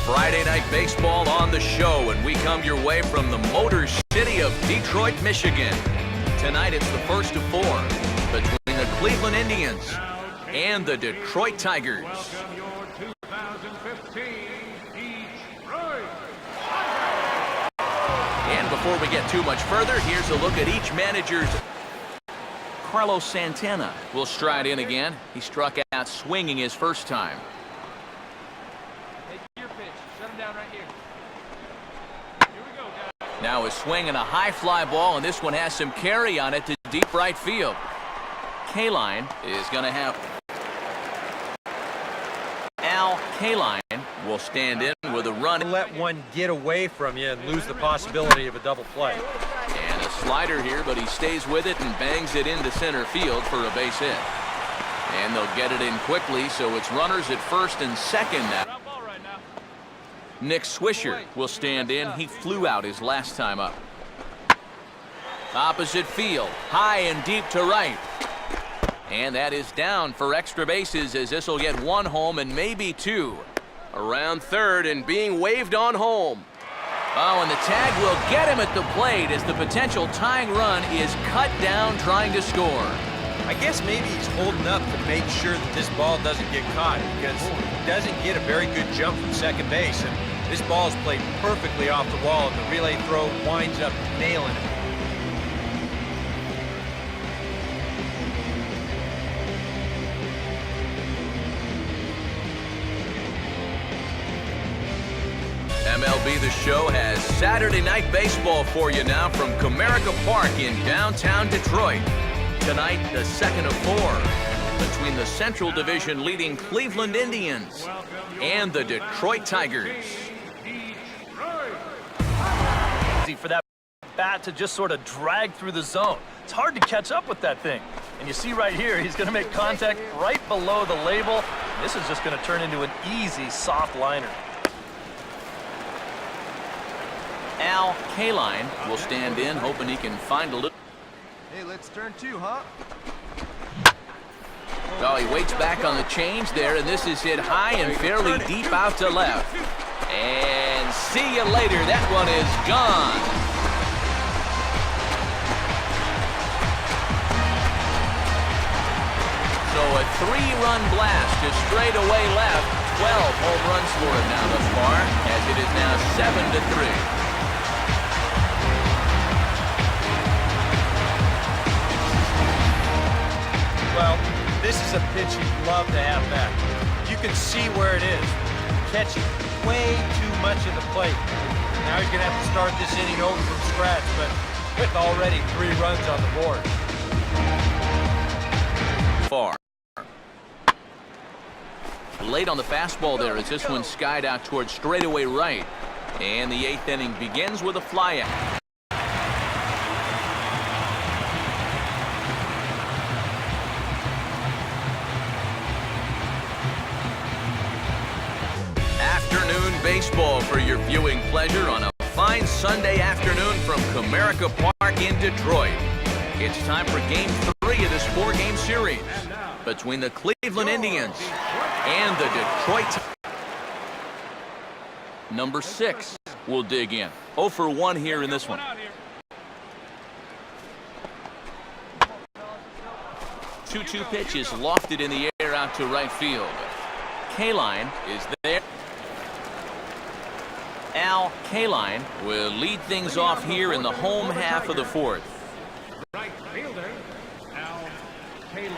Friday Night Baseball on the show, and we come your way from the Motor City of Detroit, Michigan. Tonight it's the first of four between the Cleveland Indians and the Detroit Tigers. Welcome your 2015 Detroit. And before we get too much further, here's a look at each manager's. Carlos Santana will stride in again. He struck out swinging his first time. Now a swing and a high fly ball, and this one has some carry on it to deep right field. KALINE is going to have KALINE will stand in with a run. Let one get away from you and lose the possibility of a double play. And a slider here, but he stays with it and bangs it into center field for a base hit. And they'll get it in quickly, so it's runners at first and second now. Nick Swisher will stand in. He flew out his last time up. Opposite field, high and deep to right. And that is down for extra bases, as this will get one home and maybe two. Around third and being waved on home. Oh, and the tag will get him at the plate as the potential tying run is cut down trying to score. I guess maybe he's holding up to make sure that this ball doesn't get caught, because he doesn't get a very good jump from second base, and this ball is played perfectly off the wall, and the relay throw winds up nailing it. MLB The Show has Saturday Night Baseball for you now from Comerica Park in downtown Detroit. Tonight, the second of four between the Central Division leading Cleveland Indians and the Detroit Tigers. Easy for that bat to just sort of drag through the zone. It's hard to catch up with that thing. And you see right here, he's going to make contact right below the label. This is just going to turn into an easy soft liner. KALINE will stand in, hoping he can find a little. Hey, let's turn two, huh? Oh, he waits back on the change there, and this is hit high and fairly deep out to left. And see you later. That one is gone. So a three-run blast to straightaway left. 12 home runs for him now thus far, as it is now 7-3. Well, this is a pitch you'd love to have back. You can see where it is. Catching way too much of the plate. Now he's going to have to start this inning over from scratch, but with already 3 runs on the board. Far. Late on the fastball there as this one skied out towards straightaway right. And the 8th inning begins with a flyout. Afternoon baseball for your viewing pleasure on a fine Sunday afternoon from Comerica Park in Detroit. It's time for Game 3 of this 4-game series between the Cleveland Indians and the Detroit. Number 6 will dig in. 0 for 1 here in this one. 2-2 pitch is lofted in the air out to right field. KALINE is there. KALINE will lead things off here in the home half of the 4th. Right fielder, KALINE.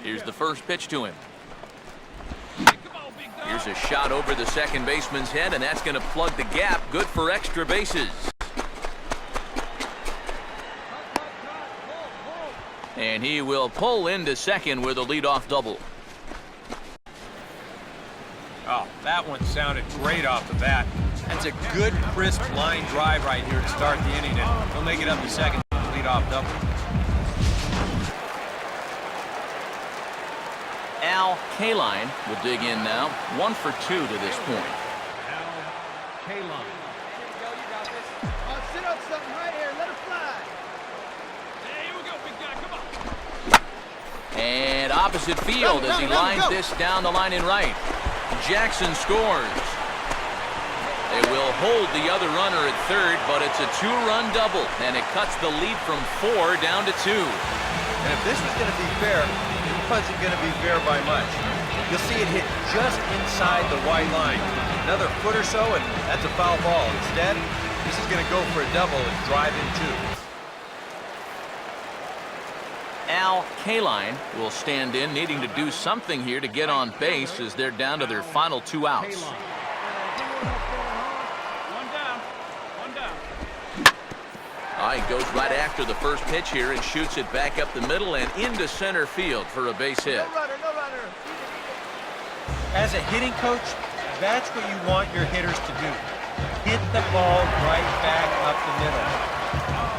Here's the first pitch to him. Here's a shot over the second baseman's head, and that's going to plug the gap. Good for extra bases. And he will pull into second with a leadoff double. Oh, that one sounded great off the bat. That's a good, crisp line drive right here to start the inning, and he'll make it up to second with a leadoff double. KALINE will dig in now. 1 for 2 to this point. KALINE. Sit up something right here. Let it fly. And opposite field as he lines this down the line in right. Jackson scores. They will hold the other runner at third, but it's a two-run double, and it cuts the lead from 4 down to 2. And if this was going to be fair, it wasn't going to be fair by much. You'll see it hit just inside the white line. Another foot or so, and that's a foul ball. Instead, this is going to go for a double and drive in 2. KALINE will stand in, needing to do something here to get on base as they're down to their final 2 outs. He goes right after the first pitch here and shoots it back up the middle and into center field for a base hit. No runner, no runner. As a hitting coach, that's what you want your hitters to do. Hit the ball right back up the middle.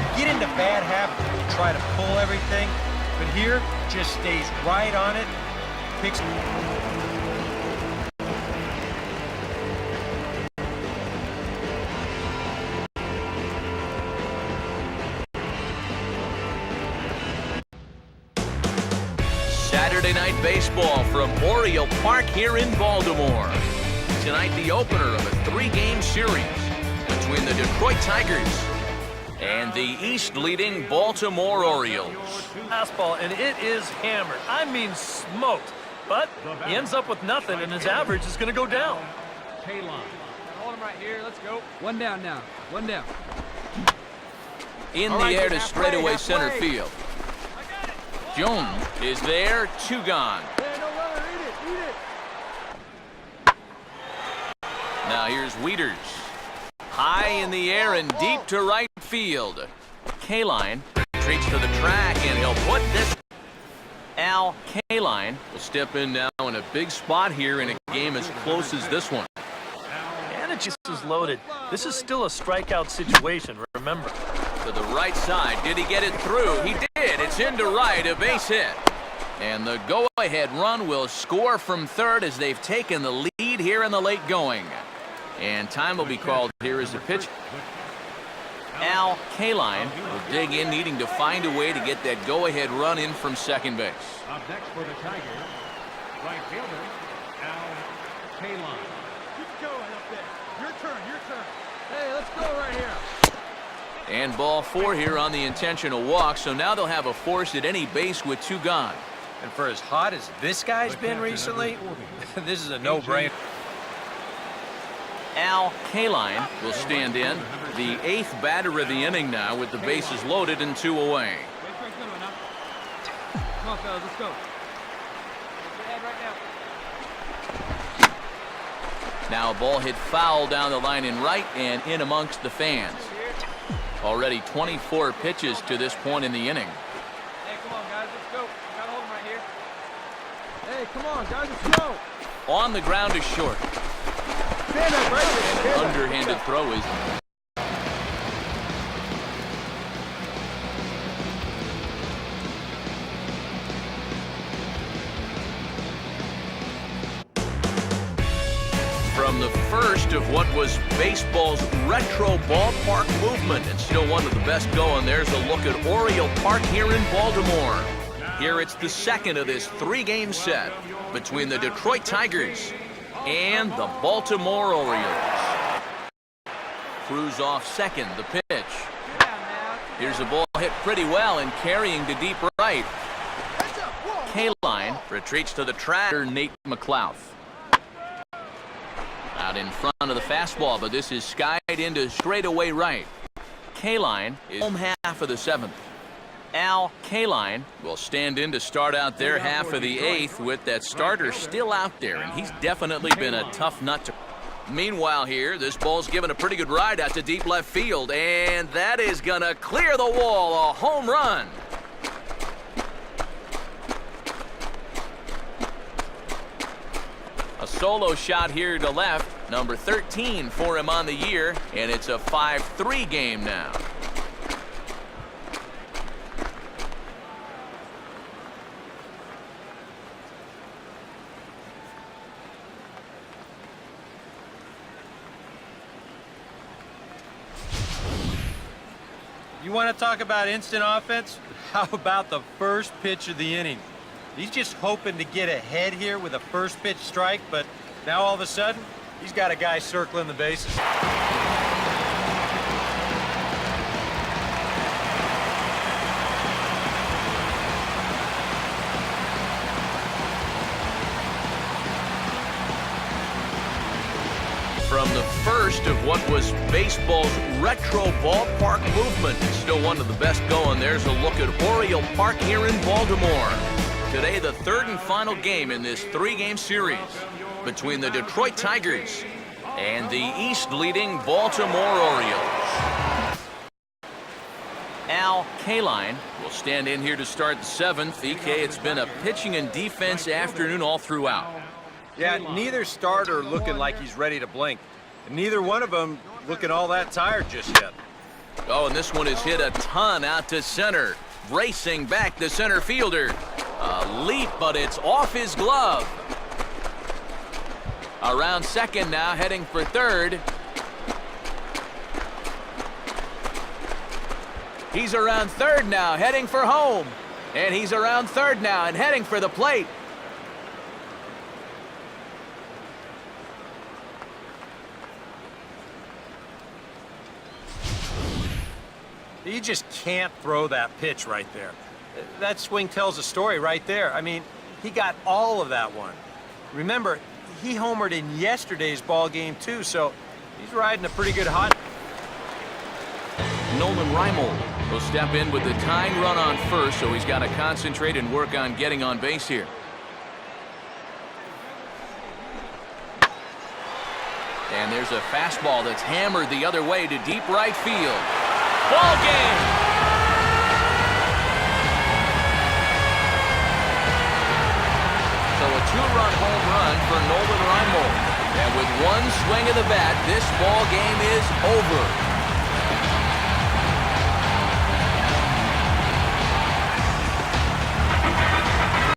You get into bad habits when you try to pull everything, but here, just stays right on it, picks. Saturday night baseball from Oriole Park here in Baltimore. Tonight, the opener of a 3-game series between the Detroit Tigers and the East-leading Baltimore Orioles. Fastball, and it is hammered. I mean smoked. But he ends up with nothing, and his average is going to go down. KALINE. Hold him right here. Let's go. One down now. One down. In All the right, air to halfway, straightaway center halfway. field. Jones is there, 2 gone. Hey, no runner. Eat it. Eat it. Now here's Wieters. High in the air and deep to right field. KALINE retreats to the track, and he'll put this. KALINE will step in now in a big spot here in a game as close as this one. And it just is loaded. This is still a strikeout situation, remember. To the right side. Did he get it through? He did. It's into right, a base hit. And the go-ahead run will score from third as they've taken the lead here in the late going. And time will be called here as the pitch. KALINE will dig in, needing to find a way to get that go-ahead run in from second base. Up next for the Tigers, right fielder, KALINE. Keep going up there. Your turn. Your turn. Hey, let's go right here. And ball 4 here on the intentional walk, so now they'll have a force at any base with 2 gone. And for as hot as this guy's been recently, this is a no-brainer. KALINE will stand in, the 8th batter of the inning now with the bases loaded and 2 away. Come on, fellas. Let's go. Now a ball hit foul down the line in right and in amongst the fans. Already 24 pitches to this point in the inning. Hey, come on, guys. Let's go. Gotta hold him right here. Hey, come on, guys. Let's go. On the ground is short. Stand up right there. Stand up. Underhanded throw is. From the first of what was baseball's retro ballpark movement, and still one of the best going, there's a look at Oriole Park here in Baltimore. Here it's the second of this 3-game set between the Detroit Tigers and the Baltimore Orioles. Cruz off second, the pitch. Here's a ball hit pretty well and carrying to deep right. KALINE retreats to the track. Nate McLouth. Out in front of the fastball, but this is skied into straightaway right. KALINE is home half of the 7th. KALINE will stand in to start out their half of the 8th with that starter still out there, and he's definitely been a tough nut to. Meanwhile here, this ball's given a pretty good ride out to deep left field, and that is gonna clear the wall, a home run. A solo shot here to left, number 13 for him on the year, and it's a 5-3 game now. You want to talk about instant offense? How about the first pitch of the inning? He's just hoping to get ahead here with a first pitch strike, but now all of a sudden, he's got a guy circling the bases. From the first of what was baseball's retro ballpark movement, still one of the best going. There's a look at Oriole Park here in Baltimore. Today, the third and final game in this three-game series between the Detroit Tigers and the East-leading Baltimore Orioles. KALINE will stand in here to start the seventh. EK, it's been a pitching and defense afternoon all throughout. Yeah, neither starter looking like he's ready to blink. And neither one of them looking all that tired just yet. Oh, and this one is hit a ton out to center. Racing back the center fielder. A leap, but it's off his glove. Around second now, heading for third. He's around third now, heading for home. And he's around third now and heading for the plate. You just can't throw that pitch right there. That swing tells a story right there. I mean, he got all of that one. Remember, he homered in yesterday's ball game too, so he's riding a pretty good hot. Nolan Reimold will step in with the tying run on first, so he's got to concentrate and work on getting on base here. And there's a fastball that's hammered the other way to deep right field. Ball game! So a two-run home run for Nolan Reimold. And with one swing of the bat, this ball game is over.